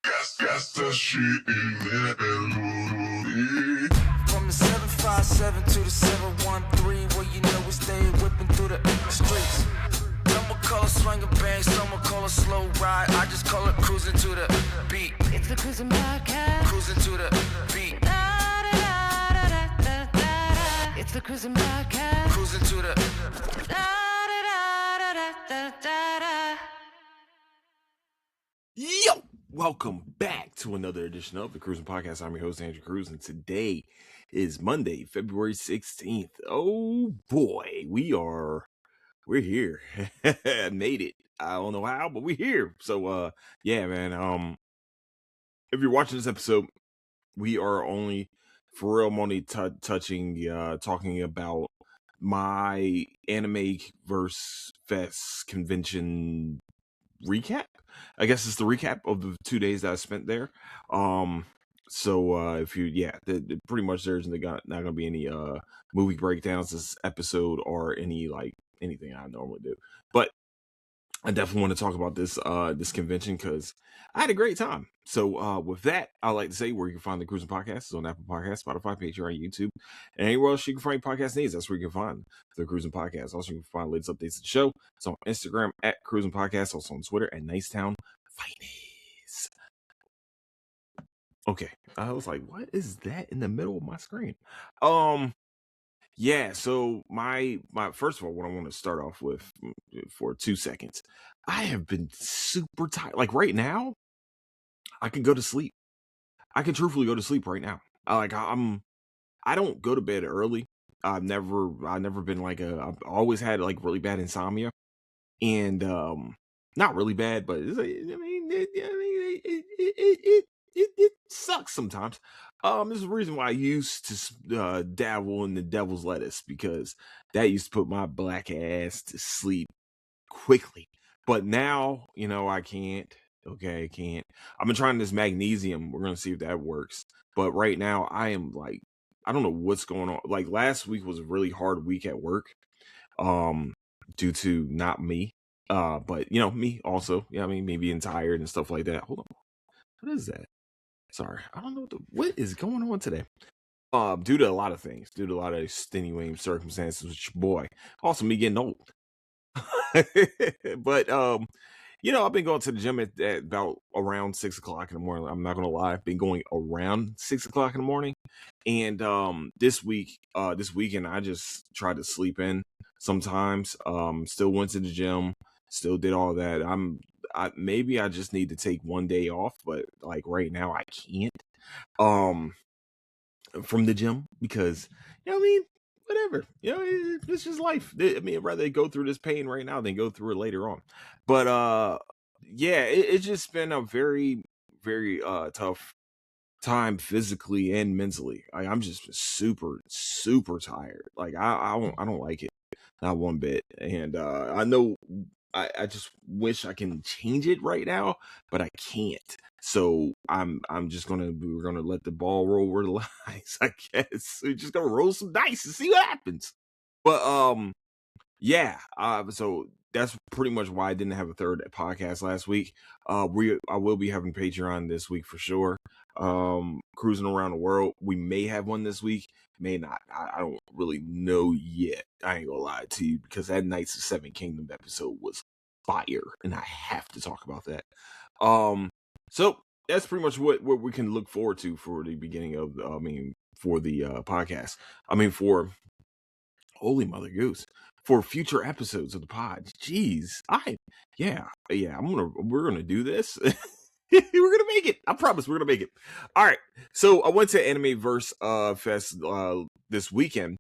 Gas that shit in there. From the 757 to the 713, well, you know we stay whipping through the streets. Some will call it swinging bang, some will call it slow ride. I just call it cruising to the beat. It's the Cruising Podcast. Cruising to the beat. It's the Cruising Podcast. Cruising to the. Yo! Welcome back to another edition of the Cruising Podcast. I'm your host, Andrew Cruz, and today is Monday, February 16th. Oh boy, we're here. I made it. I don't know how, but we're here. So yeah, man. If you're watching this episode, we are only for real, I'm only talking about my Animeverse Fest convention recap. I guess it's the recap of the 2 days that I spent there. So if you, pretty much there's not gonna be any movie breakdowns this episode or anything I normally do, but I definitely want to talk about this convention because I had a great time. So with that, I'd like to say where you can find the Cruising Podcast is on Apple Podcasts, Spotify, Patreon, YouTube, and anywhere else you can find your podcast needs. That's where you can find the Cruising Podcast. Also, you can find latest updates of the show. It's on Instagram at Cruising Podcast, also on Twitter at Nicetown Finance. Okay, I was like, what is that in the middle of my screen? Yeah, so my first of all, what I want to start off with for 2 seconds, I have been super tired. Like right now, I can go to sleep. I can truthfully go to sleep right now. I don't go to bed early. I've never been I've always had like really bad insomnia, and not really bad, but it sucks sometimes. There's a reason why I used to dabble in the devil's lettuce, because that used to put my black ass to sleep quickly. But now, I can't. Okay, I can't. I've been trying this magnesium. We're gonna see if that works. But right now, I am like, I don't know what's going on. Like last week was a really hard week at work, due to not me, but me also. Yeah, I mean, me being tired and stuff like that. Hold on, what is that? Sorry, I don't know what is going on today. Due to a lot of things, due to a lot of extenuating circumstances with your boy. Also, me getting old. But I've been going to the gym at about around 6 o'clock in the morning. I'm not gonna lie, I've been going around 6 o'clock in the morning. And this weekend, I just tried to sleep in sometimes. Still went to the gym, still did all that. Maybe I just need to take one day off, but like right now I can't from the gym because I mean, whatever, it's just life. I mean, I'd rather go through this pain right now than go through it later on. But yeah, it's just been a very, very tough time physically and mentally. I'm just super, super tired. Like I don't like it, not one bit. And I know I just wish I can change it right now, but I can't. So we're gonna let the ball roll where the lies. I guess we're just gonna roll some dice and see what happens. But yeah. So that's pretty much why I didn't have a third podcast last week. I will be having Patreon this week for sure. Cruising around the world. We may have one this week, may not. I don't really know yet. I ain't gonna lie to you, because that Knights of Seven Kingdom episode was fire, and I have to talk about that. So that's pretty much what we can look forward to for the beginning of for the podcast. For Holy Mother Goose, for future episodes of the pod. Jeez, we're gonna do this. We're gonna make it. I promise we're gonna make it. All right. So I went to Animeverse Fest this weekend.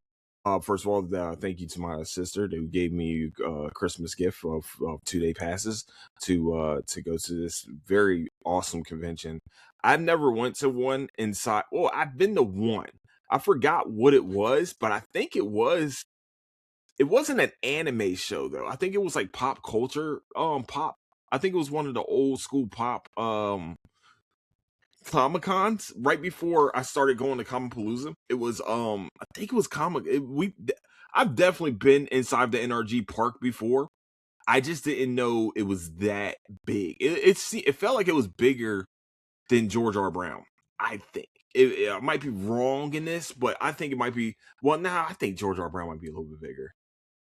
First of all, thank you to my sister who gave me a Christmas gift of 2-day passes to go to this very awesome convention. I never went to one inside. Well, I've been to one. I forgot what it was, but I think it wasn't an anime show though. I think it was like pop culture, pop. I think it was one of the old school pop Comic-Cons right before I started going to Comic-Palooza. It was I think it was I've definitely been inside the NRG park before. I just didn't know it was that big. It felt like it was bigger than George R. Brown. I think it might be wrong in this, but I think it might be. Well, now I think George R. Brown might be a little bit bigger.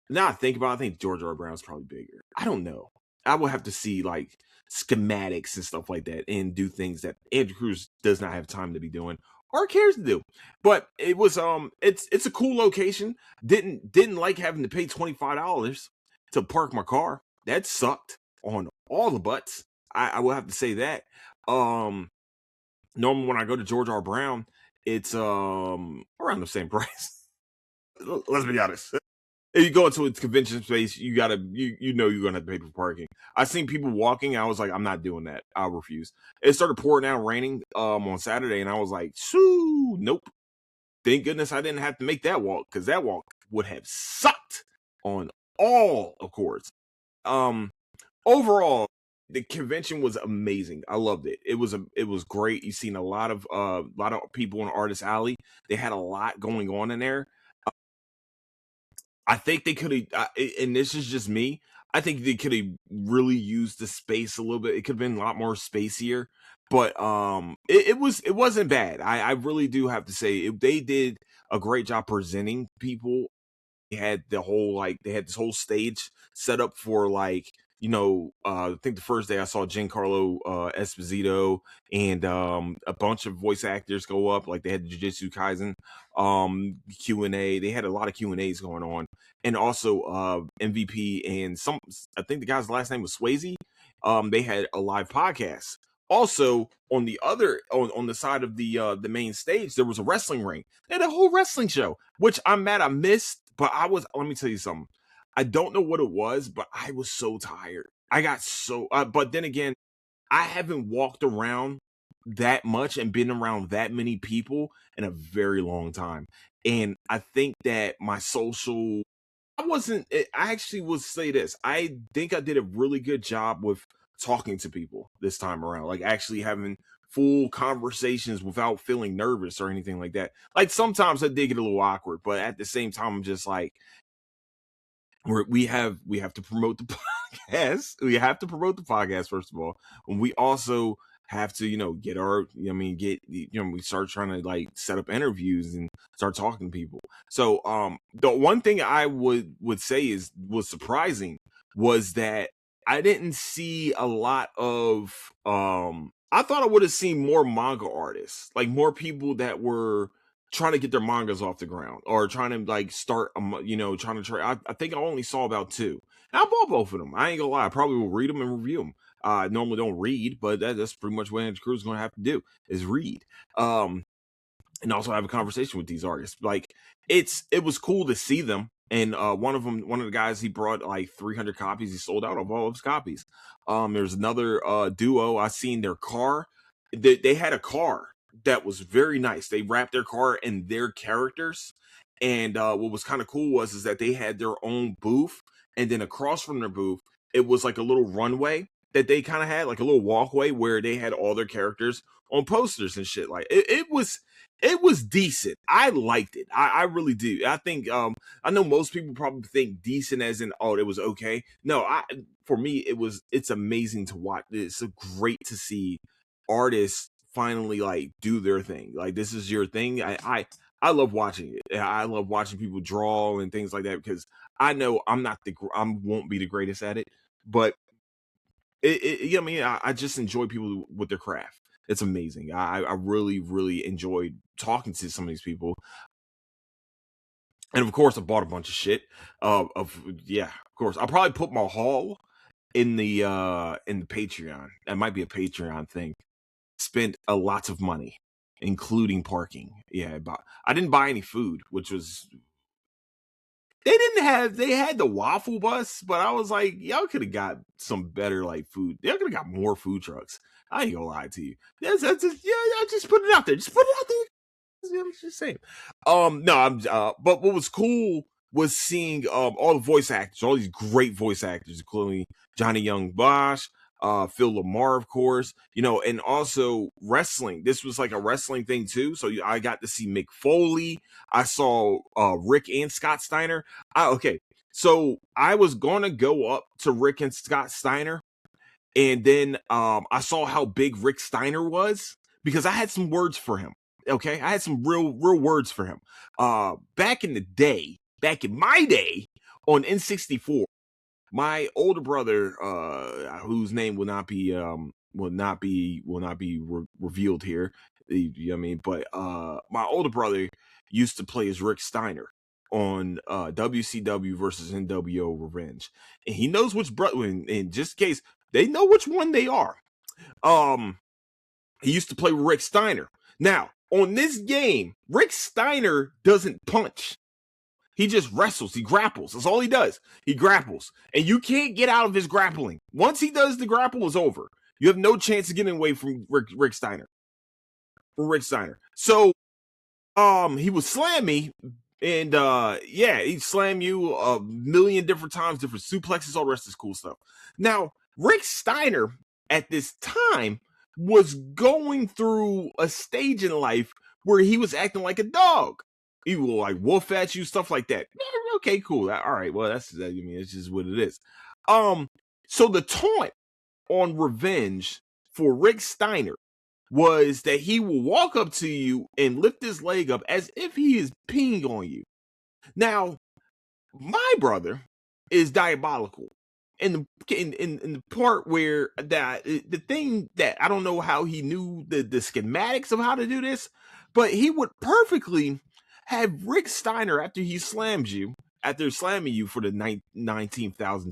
Now I think about it, I think George R. Brown's probably bigger. I don't know. I will have to see like schematics and stuff like that and do things that Andrew Cruz does not have time to be doing or cares to do. But it was it's a cool location. Didn't like having to pay $25 to park my car. That sucked on all the butts. I will have to say that. Um Normally when I go to George R. Brown, it's around the same price. Let's be honest. If you go into a convention space, you gotta you know you're gonna have to pay for parking. I seen people walking. I was like, I'm not doing that. I'll refuse. It started pouring down, raining on Saturday, and I was like, shoo, nope. Thank goodness I didn't have to make that walk because that walk would have sucked on all of course. Um, Overall, the convention was amazing. I loved it. It was great. You seen a lot of people in Artist Alley. They had a lot going on in there. I think they could have, and this is just me. I think they could have really used the space a little bit. It could have been a lot more spacier, but it wasn't bad. I really do have to say they did a great job presenting people. They had this whole stage set up for like I think the first day I saw Giancarlo Esposito and a bunch of voice actors go up, like they had the Jujutsu Kaisen Q&A. They had a lot of Q&As going on, and also MVP and some, I think the guy's last name was Swayze. They had a live podcast. Also, on the other on the side of the main stage, there was a wrestling ring. They had a whole wrestling show, which I'm mad I missed. But let me tell you something. I don't know what it was, but I was so tired. I got so, but then again, I haven't walked around that much and been around that many people in a very long time. And I think that my social, I actually will say this. I think I did a really good job with talking to people this time around, like actually having full conversations without feeling nervous or anything like that. Like sometimes I did get a little awkward, but at the same time, I'm just like, we have to promote the podcast. We have to promote the podcast first of all, and we also have to get our we start trying to like set up interviews and start talking to people. So the one thing I would say was surprising was that I didn't see a lot of I thought I would have seen more manga artists, like more people that were trying to get their mangas off the ground or trying to like start trying to try. I think I only saw about two. And I bought both of them. I ain't gonna lie, I probably will read them and review them. I normally don't read, but that's pretty much what Andrew Cruz is gonna have to do is read. And also have a conversation with these artists. Like it was cool to see them. And one of the guys, he brought like 300 copies. He sold out of all of his copies. There's another duo. I seen their car. They had a car that was very nice. They wrapped their car in their characters. And what was kind of cool is that they had their own booth. And then across from their booth, it was like a little runway that they kind of had, like a little walkway where they had all their characters on posters and shit. Like it was decent. I liked it. I really do. I think I know most people probably think decent as in it was okay. No, for me it's amazing to watch. It's so great to see artists finally like do their thing. Like this is your thing. I love watching it. I love watching people draw and things like that because I know I won't be the greatest at it, but I just enjoy people with their craft. It's amazing. I really, really enjoyed talking to some of these people. And of course, I bought a bunch of shit. Of course. I'll probably put my haul in the Patreon. That might be a Patreon thing. Spent a lot of money, including parking. Yeah, I didn't buy any food, which was they had the waffle bus, but I was like, y'all could have got some better like food. Y'all could have got more food trucks. I ain't gonna lie to you. That's just, I just put it out there. Just put it out there. I'm just saying. No, but what was cool was seeing all the voice actors, all these great voice actors, including Johnny Young Bosch, Phil Lamar, of course, and also wrestling. This was like a wrestling thing too. So I got to see Mick Foley. I saw Rick and Scott Steiner. Okay. So I was going to go up to Rick and Scott Steiner And then I saw how big Rick Steiner was because I had some words for him. Okay, I had some real words for him. Back in the day, back in my day on N64, my older brother, whose name will not be revealed here. You know what I mean? But my older brother used to play as Rick Steiner on WCW versus NWO Revenge, and he knows which brother. In just in case they know which one they are. He used to play with Rick Steiner. Now on this game, Rick Steiner doesn't punch. He just wrestles. He grapples. That's all he does. He grapples. And you can't get out of his grappling. Once he does the grapple, it's over. You have no chance of getting away from Rick Steiner. So, he would slam me. And, he'd slam you a million different times, different suplexes, all the rest of this cool stuff. Now, Rick Steiner, at this time, was going through a stage in life where he was acting like a dog. He will like wolf at you, stuff like that. Okay, cool. All right, well, it's just what it is. So the taunt on Revenge for Rick Steiner was that he will walk up to you and lift his leg up as if he is peeing on you. Now, my brother is diabolical. In the part where the thing that I don't know how he knew the schematics of how to do this, but he would perfectly have Rick Steiner after slamming you for the 19,000th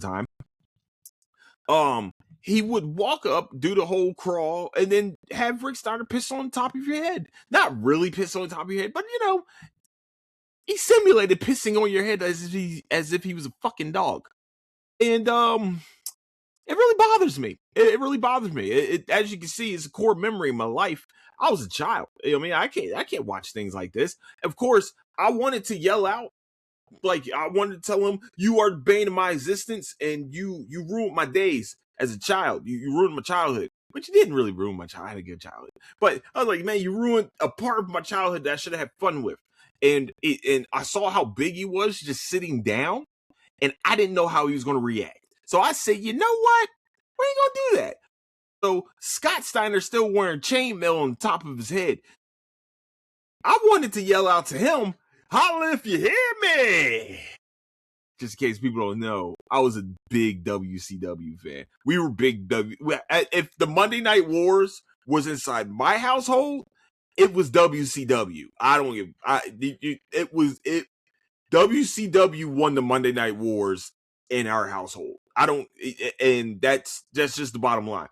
time. He would walk up, do the whole crawl, and then have Rick Steiner piss on top of your head. Not really piss on top of your head, but he simulated pissing on your head as if he was a fucking dog. And it really bothers me. It really bothers me. It as you can see, it's a core memory of my life. I was a child. I mean, I can't watch things like this. Of course, I wanted to yell out. Like, I wanted to tell him, you are the bane of my existence, and you ruined my days as a child. You ruined my childhood. But you didn't really ruin my childhood. I had a good childhood. But I was like, man, you ruined a part of my childhood that I should have had fun with. And I saw how big he was just sitting down, and I didn't know how he was going to react. So I said, you know what? We ain't going to do that. So Scott Steiner's still wearing chainmail on top of his head. I wanted to yell out to him, holla if you hear me. Just in case people don't know, I was a big WCW fan. We were big if the Monday Night Wars was inside my household, it was WCW. WCW won the Monday Night Wars in our household. And that's just the bottom line.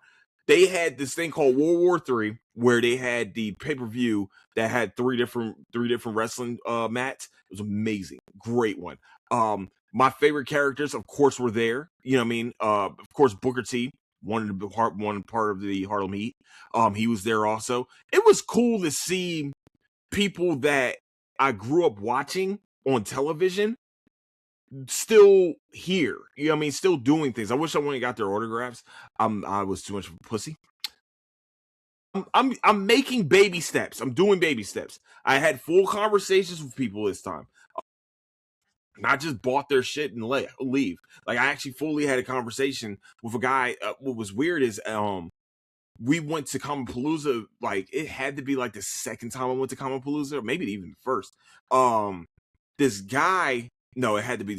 They had this thing called World War III, where they had the pay-per-view that had three different wrestling mats. It was amazing, great one. My favorite characters, of course, were there. You know what I mean? Of course, Booker T, one part of the Harlem Heat. He was there also. It was cool to see people that I grew up watching on television still here. You know what I mean? Still doing things. I wish I went and got their autographs. I was too much of a pussy. I'm making baby steps. I'm doing baby steps. I had full conversations with people this time. Not just bought their shit and leave. Like, I actually fully had a conversation with a guy. What was weird is we went to Kamapalooza. Like, it had to be like the second time I went to Kamapalooza, or maybe even the first. This guy, no, it had to be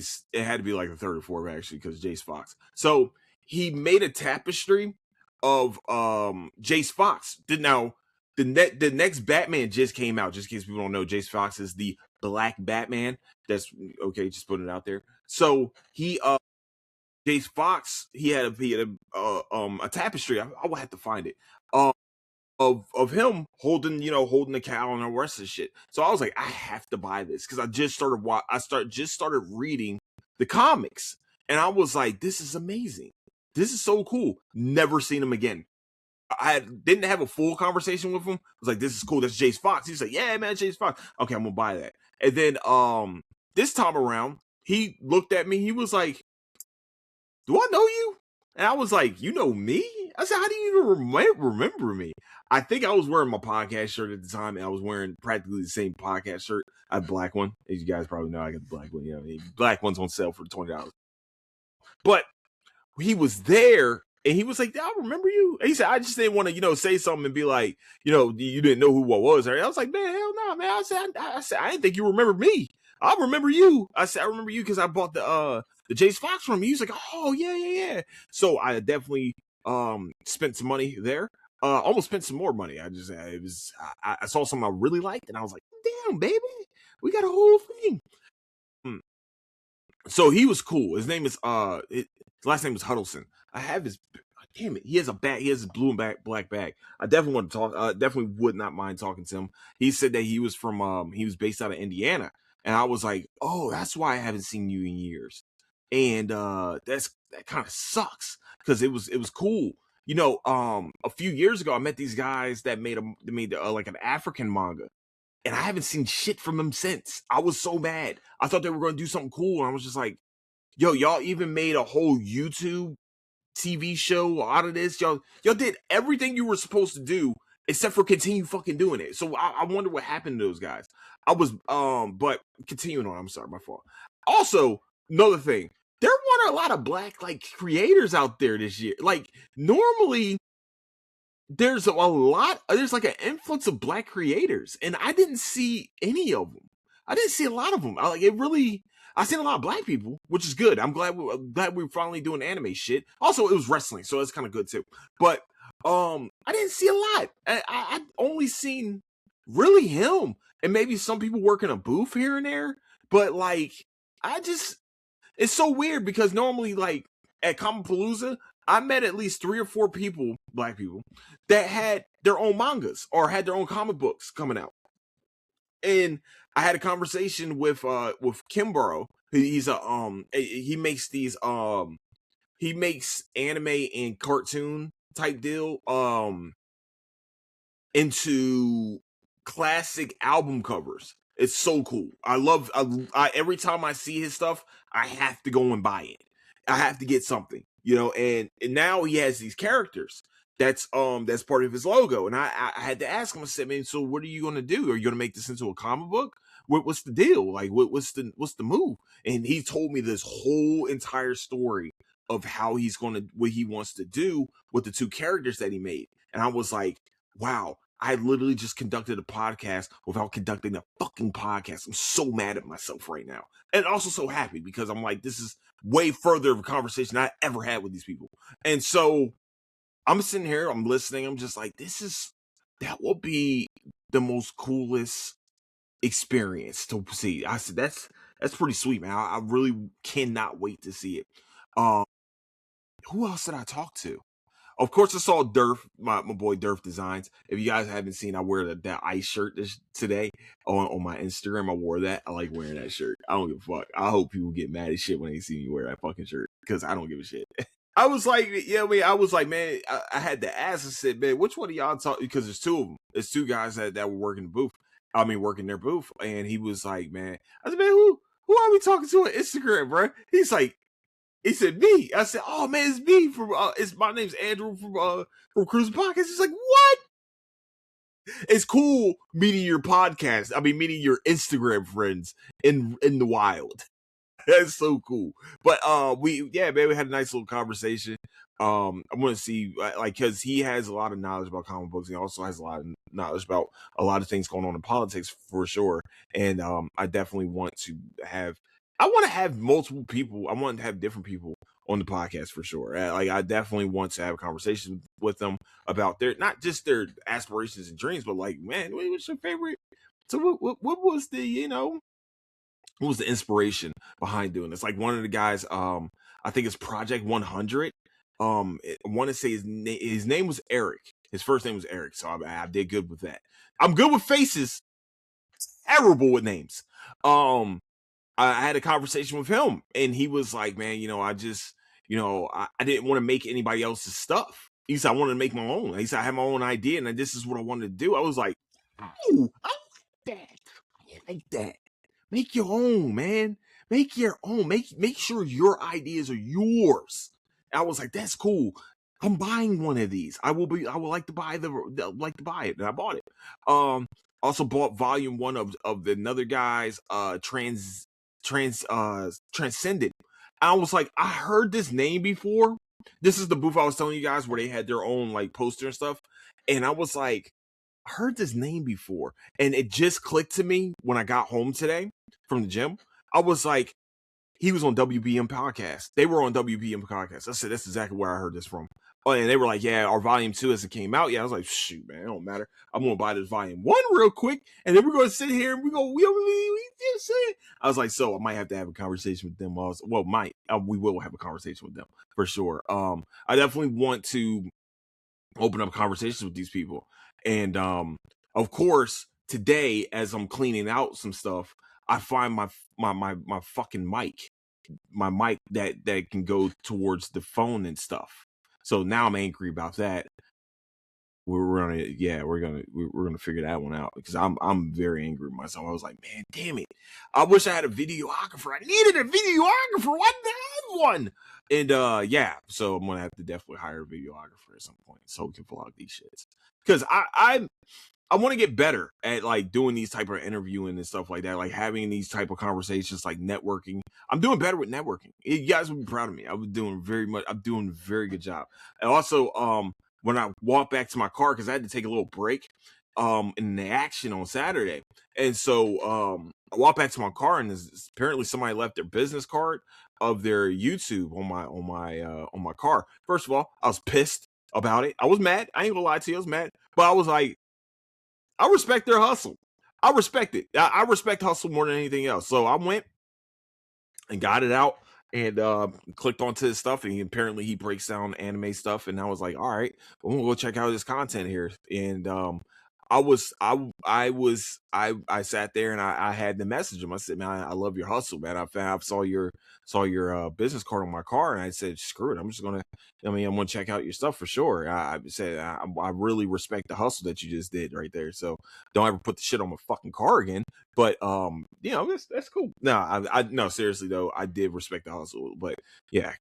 like the third or fourth, actually, because Jace Fox. So he made a tapestry of Jace Fox. Now the next Batman just came out. Just in case people don't know, Jace Fox is the Black Batman. That's okay. Just putting it out there. So he Jace Fox, he had a tapestry. I will have to find it. Of him holding the cow and the rest of the shit. So I was like, I have to buy this because I just started reading the comics, and I was like, this is amazing. This is so cool. Never seen him again. I didn't have a full conversation with him. I was like, this is cool. That's Jace Fox. He's like, yeah, man, Jace Fox. Okay, I'm gonna buy that. And then this time around, he looked at me. He was like, do I know you? And I was like, you know me? I said, how do you even remember me? I think I was wearing my podcast shirt at the time, and I was wearing practically the same podcast shirt. I have a black one. As you guys probably know, I got the black one. Black one's on sale for $20. But he was there And he was like, I remember you. And he said, I just didn't want to, say something and be like, you didn't know who I was. I was like, man, hell no, man. I said, I didn't think you remember me. I remember you. I said, I remember you because I bought the Jace Fox from you. He was like, oh yeah. So I definitely spent some money there. Almost spent some more money. I saw something I really liked, and I was like, damn, baby, we got a whole thing. So he was cool. His name is his last name was Huddleston. I have his damn it. He has his blue and black bag. I definitely want to talk. Definitely would not mind talking to him. He said that he was he was based out of Indiana, and I was like, oh, that's why I haven't seen you in years. And that kind of sucks because it was cool. A few years ago, I met these guys that made like an African manga, and I haven't seen shit from them since. I was so mad. I thought they were going to do something cool, and I was just like, yo, y'all even made a whole YouTube TV show out of this. Y'all did everything you were supposed to do except for continue fucking doing it. So I wonder what happened to those guys. But continuing on, I'm sorry, my fault. Also, another thing, there weren't a lot of black like creators out there this year. Like normally there's like an influx of black creators, and I didn't see any of them. I didn't see a lot of them. I seen a lot of black people, which is good. I'm glad we're finally doing anime shit. Also, it was wrestling, so that's kind of good too. But I didn't see a lot. I only seen really him and maybe some people working a booth here and there. But like, it's so weird because normally like at Comicpalooza, I met at least 3 or 4 people, black people, that had their own mangas or had their own comic books coming out. And I had a conversation with Kimborough. He makes these he makes anime and cartoon type deal into classic album covers. It's so cool. I every time I see his stuff, I have to go and buy it. I have to get something, and now he has these characters that's part of his logo. And I had to ask him, I said, man, so what are you gonna do? Are you gonna make this into a comic book? What's the deal? Like what's the move? And he told me this whole entire story of what he wants to do with the 2 characters that he made. And I was like, wow, I literally just conducted a podcast without conducting a fucking podcast. I'm so mad at myself right now. And also so happy because I'm like, this is way further of a conversation I ever had with these people. And so I'm sitting here, I'm listening, I'm just like, that will be the most coolest experience to see. I said, that's pretty sweet, man. I really cannot wait to see it. Who else did I talk to? Of course, I saw Durf, my boy Durf Designs. If you guys haven't seen, I wear that ice shirt today on my Instagram. I wore that. I like wearing that shirt. I don't give a fuck. I hope people get mad as shit when they see me wear that fucking shirt because I don't give a shit. I was like, man, I had to ask. I said, man, which one of y'all talk? Because there's 2 of them. There's 2 guys that were working the booth. Working their booth. And he was like, man, I said, man, who are we talking to on Instagram, bro? He's like, he said me. I said, "Oh man, it's me from my name's Andrew from Cruising Podcast." He's like, "What?" It's cool meeting your podcast. Meeting your Instagram friends in the wild. That's so cool. But we had a nice little conversation. I want to see because he has a lot of knowledge about comic books. He also has a lot of knowledge about a lot of things going on in politics for sure. And I definitely want to have. I want to have multiple people. I want to have different people on the podcast for sure. I definitely want to have a conversation with them about not just their aspirations and dreams, but like, man, what's your favorite? So what was what was the inspiration behind doing this? Like one of the guys, I think it's Project 100. I want to say his name was Eric. His first name was Eric, so I did good with that. I'm good with faces, terrible with names. I had a conversation with him, and he was like, "Man, I just, I didn't want to make anybody else's stuff. He said I wanted to make my own. He said I had my own idea, and this is what I wanted to do." I was like, "Oh, I like that. I like that. Make your own, man. Make your own. Make sure your ideas are yours." I was like, "That's cool. I'm buying one of these. I would like to buy it," and I bought it. Also bought volume 1 of another guy's Transcendent. I was like, I heard this name before, This is the booth I was telling you guys where they had their own like poster and stuff. And I was like, I heard this name before. And it just clicked to me when I got home today from the gym. I was like, he was on WBM podcast. They were on WBM podcast. I said, that's exactly where I heard this from. Oh, and they were like, yeah, our volume 2 hasn't came out yet. I was like, shoot, man, it don't matter. I'm gonna buy this volume 1 real quick, and then we're gonna sit here and we just say. I was like, so I might have to have a conversation with them also. Well, we will have a conversation with them for sure. I definitely want to open up conversations with these people. And of course, today, as I'm cleaning out some stuff, I find my fucking mic, my mic that can go towards the phone and stuff. So now I'm angry about that. We're gonna figure that one out because I'm very angry with myself. I was like, man, damn it! I wish I had a videographer. I needed a videographer. Why didn't I have one? And so I'm gonna have to definitely hire a videographer at some point so we can vlog these shits. Because I want to get better at like doing these type of interviewing and stuff like that, like having these type of conversations, like networking. I'm doing better with networking. You guys would be proud of me. I'm doing a very good job. And also, when I walked back to my car, because I had to take a little break in the action on Saturday. And so I walked back to my car, and apparently somebody left their business card of their YouTube on my car. First of all, I was pissed about it. I was mad. I ain't gonna lie to you, I was mad. But I was like, I respect their hustle. I respect it. I respect hustle more than anything else. So I went and got it out and clicked onto his stuff, and apparently he breaks down anime stuff, and I was like, all right, I'm gonna go check out his content here. And I sat there and I had to message him. I said, man, I love your hustle, man. I saw your business card on my car, and I said, screw it, I'm gonna check out your stuff for sure. I said I really respect the hustle that you just did right there. So don't ever put the shit on my fucking car again. But that's cool. No, I no, seriously though, I did respect the hustle. But yeah,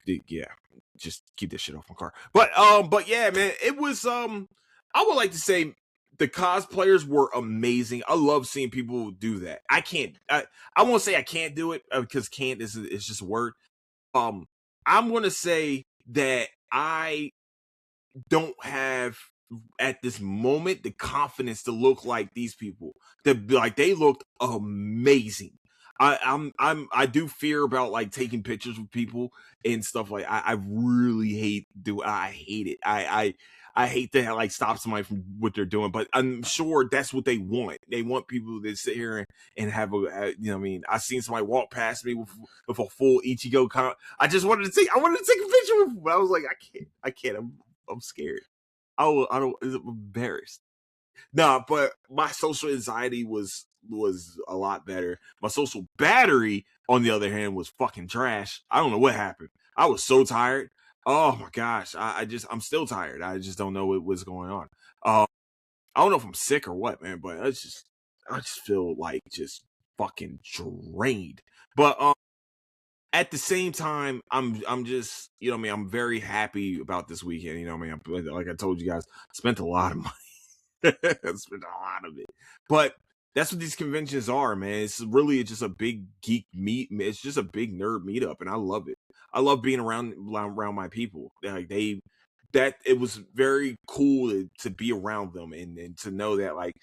just keep this shit off my car. But yeah, man, it was I would like to say the cosplayers were amazing. I love seeing people do that. I can't. I won't say I can't do it because can't is just a word. I'm gonna say that I don't have at this moment the confidence to look like these people. They looked amazing. I do fear about like taking pictures with people and stuff like I really I hate it. I hate to like stop somebody from what they're doing, but I'm sure that's what they want. They want people to sit here and have what I mean. I seen somebody walk past me with a full Ichigo I wanted to take a picture with him. I was like, I can't. I'm scared. I don't. I'm embarrassed. No, but my social anxiety was a lot better. My social battery, on the other hand, was fucking trash. I don't know what happened. I was so tired. Oh my gosh, I'm still tired. I just don't know what was going on. I don't know if I'm sick or what, man. But I just feel like just fucking drained. But at the same time, I'm just, I mean, I'm very happy about this weekend. I mean, like I told you guys, I spent a lot of money. I spent a lot of it, but that's what these conventions are, man. It's really just a big geek meet. It's just a big nerd meetup, and I love it. I love being around my people. Like that it was very cool to be around them and to know that like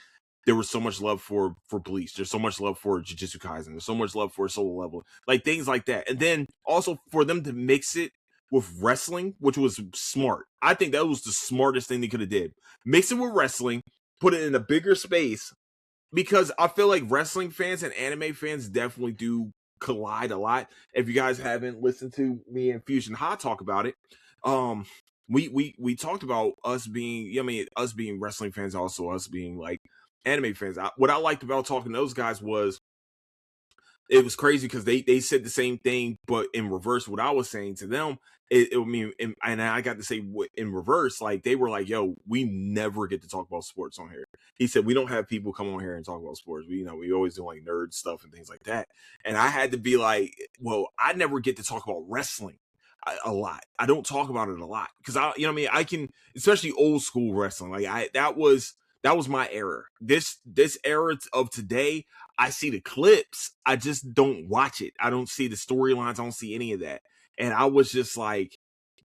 there was so much love for Bleach. There's so much love for Jujutsu Kaisen. There's so much love for Solo Level, like things like that. And then also for them to mix it with wrestling, which was smart. I think that was the smartest thing they could have did. Mix it with wrestling, put it in a bigger space, because I feel like wrestling fans and anime fans definitely do collide a lot. If you guys haven't listened to me and Fusion Hot talk about it, we talked about us being, us being wrestling fans, also us being like anime fans. What I liked about talking to those guys was it was crazy because they said the same thing, but in reverse, what I was saying to them, and I got to say in reverse, like they were like, "Yo, we never get to talk about sports on here." He said, "We don't have people come on here and talk about sports. We always do like nerd stuff and things like that." And I had to be like, "Well, I never get to talk about wrestling a lot. I don't talk about it a lot because I can, especially old school wrestling. Like that was my era. This era of today, I see the clips. I just don't watch it. I don't see the storylines. I don't see any of that. And I was just like,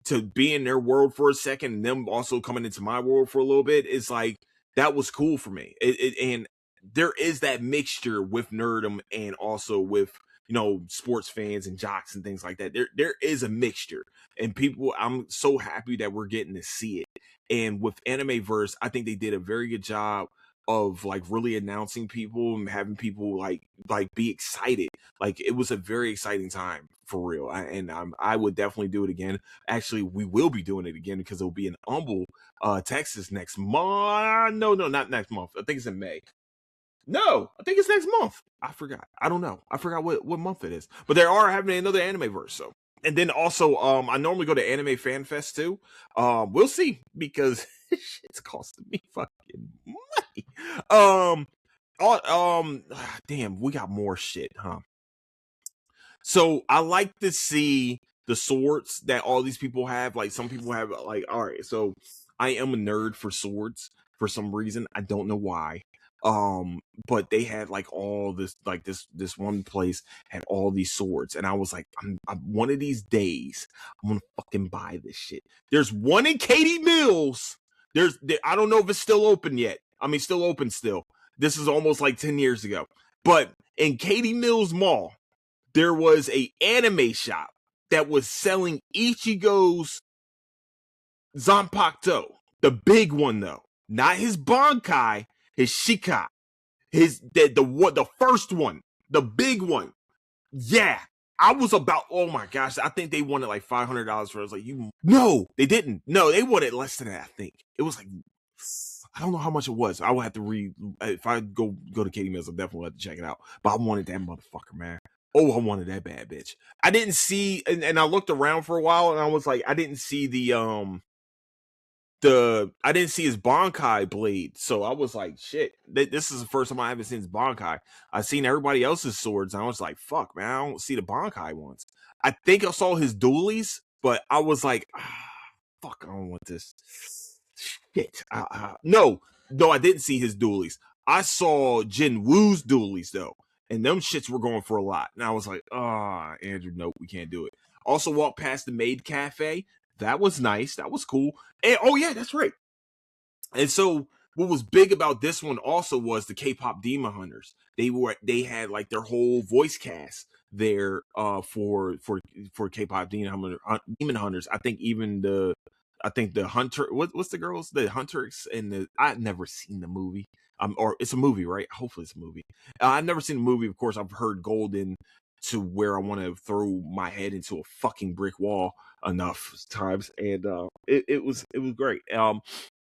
to be in their world for a second and them also coming into my world for a little bit, it's like that was cool for me. And there is that mixture with nerdom and also with sports fans and jocks and things like that. There is a mixture, and people, I'm so happy that we're getting to see it. And with Animeverse, I think they did a very good job of like really announcing people and having people like be excited. Like it was a very exciting time for real. I would definitely do it again. Actually, we will be doing it again because it'll be in Humble, Texas next month. No, not next month. I think it's in May. No, I think it's next month. I forgot. I don't know. I forgot what month it is. But they are having another Animeverse. So, and then also, I normally go to Anime Fan Fest too. We'll see because shit's costing me fucking money. Damn, we got more shit, huh? So I like to see the swords that all these people have. Like some people have, like, all right. So I am a nerd for swords for some reason. I don't know why. But they had like all this, like this one place had all these swords, and I was like, I'm one of these days I'm gonna fucking buy this shit. There's one in Katy Mills. I don't know if it's still open yet. I mean, still open still. This is almost like 10 years ago. But in Katy Mills Mall, there was a anime shop that was selling Ichigo's Zanpakuto. The big one though. Not his Bankai, his Shikai. The first one. The big one. Yeah. I was about, oh my gosh, I think they wanted like $500 for it. I was like, no, they didn't. No, they wanted less than that, I think. It was like, I don't know how much it was. I would have to read. If I go to Katy Mills, I'll definitely have to check it out. But I wanted that motherfucker, man. Oh, I wanted that bad bitch. I didn't see, and I looked around for a while, and I was like, I didn't see I didn't see his Bankai blade, so I was like, shit. This is the first time I haven't seen his Bankai. I've seen everybody else's swords, and I was like, fuck, man, I don't see the Bankai ones. I think I saw his dualies, but I was like, fuck, I don't want this. Shit. No, I didn't see his dualies. I saw Jin Woo's dualies though, and them shits were going for a lot. And I was like, Andrew, nope, we can't do it. Also walked past the Maid Cafe. That was nice. That was cool. And oh yeah, that's right. And so what was big about this one also was the K-pop Demon Hunters. They had like their whole voice cast there for K-pop Demon Hunters. I think even the Hunter, what's the girls, the Hunters, and I've never seen the movie. Or it's a movie, right? Hopefully it's a movie. I've never seen the movie. Of course, I've heard Golden to where I want to throw my head into a fucking brick wall enough times, and it was great.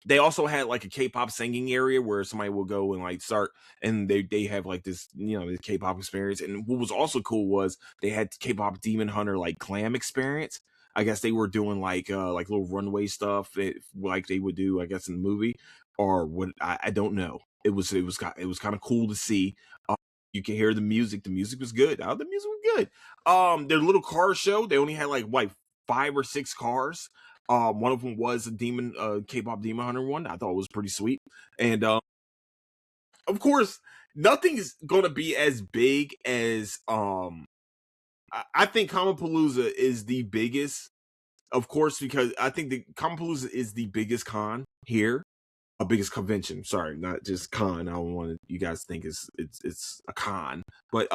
They also had like a K-pop singing area where somebody will go and like start, and they have like this, this K-pop experience. And what was also cool was they had K-pop Demon Hunter like glam experience. I guess they were doing like little runway stuff, like they would do, I guess, in the movie, or what, I don't know. It was kind of cool to see. You can hear the music. The music was good. The music was good. Their little car show, they only had like 5 or 6 cars. One of them was a K-pop Demon Hunter one. I thought it was pretty sweet. And of course, nothing is gonna be as big as I think Kamapalooza is the biggest, of course, because I think the Kamapalooza is the biggest con here. Biggest convention, sorry, not just con. I don't want you guys to think it's a con, but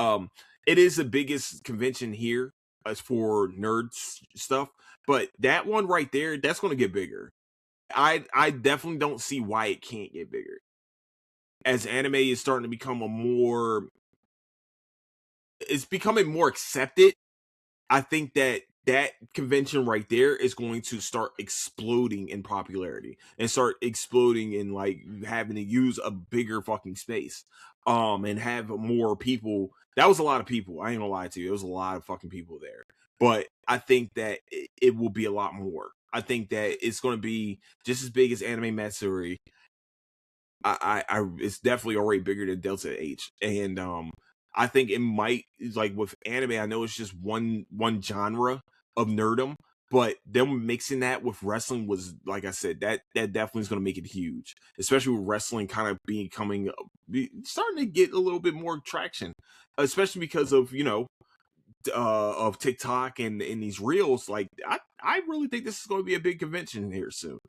it is the biggest convention here as for nerd stuff. But that one right there, that's going to get bigger. I definitely don't see why it can't get bigger, as anime is starting to become it's becoming more accepted. I think that convention right there is going to start exploding in popularity and start exploding in like having to use a bigger fucking space, and have more people. That was a lot of people. I ain't gonna lie to you. It was a lot of fucking people there. But I think that it will be a lot more. I think that it's going to be just as big as Anime Matsuri. It's definitely already bigger than Delta H, and I think it might, like with anime, I know it's just one genre of nerdom, but them mixing that with wrestling was, like I said, that definitely is going to make it huge, especially with wrestling kind of starting to get a little bit more traction, especially because of of TikTok and these reels, like I really think this is going to be a big convention here soon.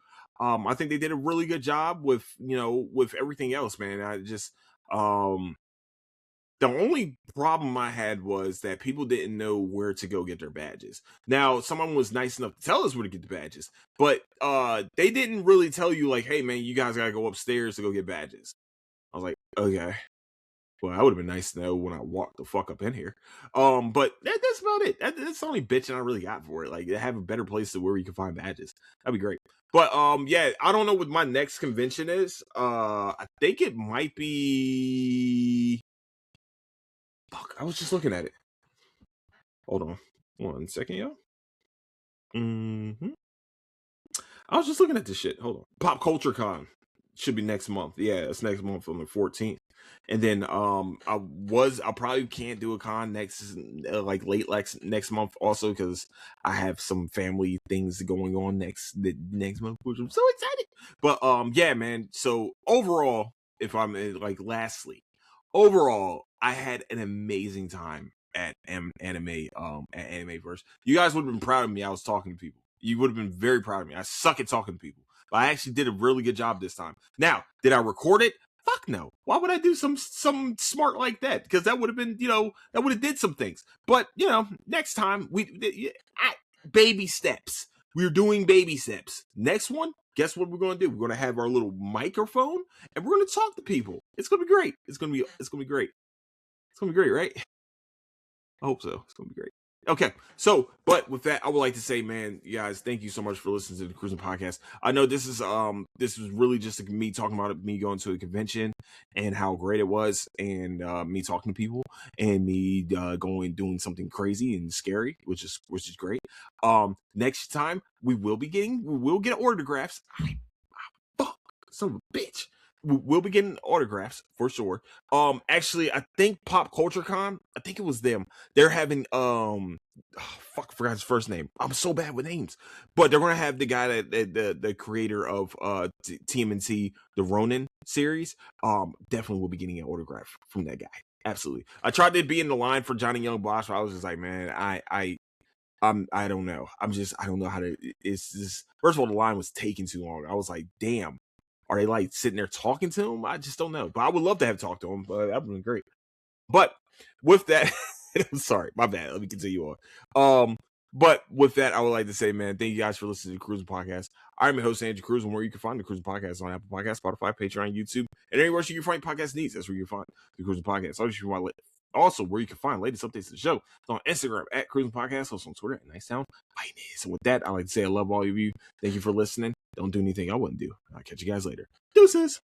I think they did a really good job with with everything else, man. I just the only problem I had was that people didn't know where to go get their badges. Now, someone was nice enough to tell us where to get the badges, but they didn't really tell you like, hey man, you guys gotta go upstairs to go get badges. I was like, okay. Well, that would have been nice to know when I walked the fuck up in here. But that's about it. That's the only bitching I really got for it. Like, have a better place to where you can find badges. That'd be great. But yeah, I don't know what my next convention is. I think it might be. Fuck, I was just looking at it. Hold on, 1 second, yo. I was just looking at this shit. Hold on. Pop Culture Con should be next month. Yeah, it's next month on the 14th. And then I probably can't do a con next like late next month also because I have some family things going on next month, which I'm so excited. But yeah, man. So overall, if I'm like lastly, overall, I had an amazing time at Animeverse. You guys would have been proud of me. I was talking to people. You would have been very proud of me. I suck at talking to people. But I actually did a really good job this time. Now, did I record it? Fuck no. Why would I do some smart like that? Because that would have been, that would have did some things. But, next time baby steps. We're doing baby steps. Next one, guess what we're going to do? We're going to have our little microphone and we're going to talk to people. It's going to be great. It's going to be great. It's going to be great, right? I hope so. It's going to be great. Okay, so, but with that, I would like to say, man, you guys, thank you so much for listening to the Cruising Podcast. I know this is really just me talking about me going to a convention and how great it was, and me talking to people, and me doing something crazy and scary, which is great. Next time we will get autographs. Fuck, son of a bitch. We'll be getting autographs for sure. Actually, I think Pop Culture Con, I think it was them. They're having fuck, I forgot his first name. I'm so bad with names, but they're gonna have the guy that the creator of TMNT, the Ronin series. Definitely will be getting an autograph from that guy. Absolutely. I tried to be in the line for Johnny Young Bosch, but I was just like, man, I don't know. I don't know how to. It's just, first of all, the line was taking too long. I was like, damn. Are they like sitting there talking to him? I just don't know. But I would love to have talked to him. But that would have been great. But with that, I'm sorry, my bad. Let me continue on. But with that, I would like to say, man, thank you guys for listening to the Cruising Podcast. I'm your host, Andrew Cruz, and where you can find the Cruising Podcast on Apple Podcasts, Spotify, Patreon, YouTube, and anywhere you can find podcast needs. That's where you can find the Cruising Podcast. Also, where you can find latest updates to the show. It's on Instagram at Cruising Podcast, also on Twitter at Nice Sound Finance. And with that, I like to say I love all of you. Thank you for listening. Don't do anything I wouldn't do. I'll catch you guys later. Deuces.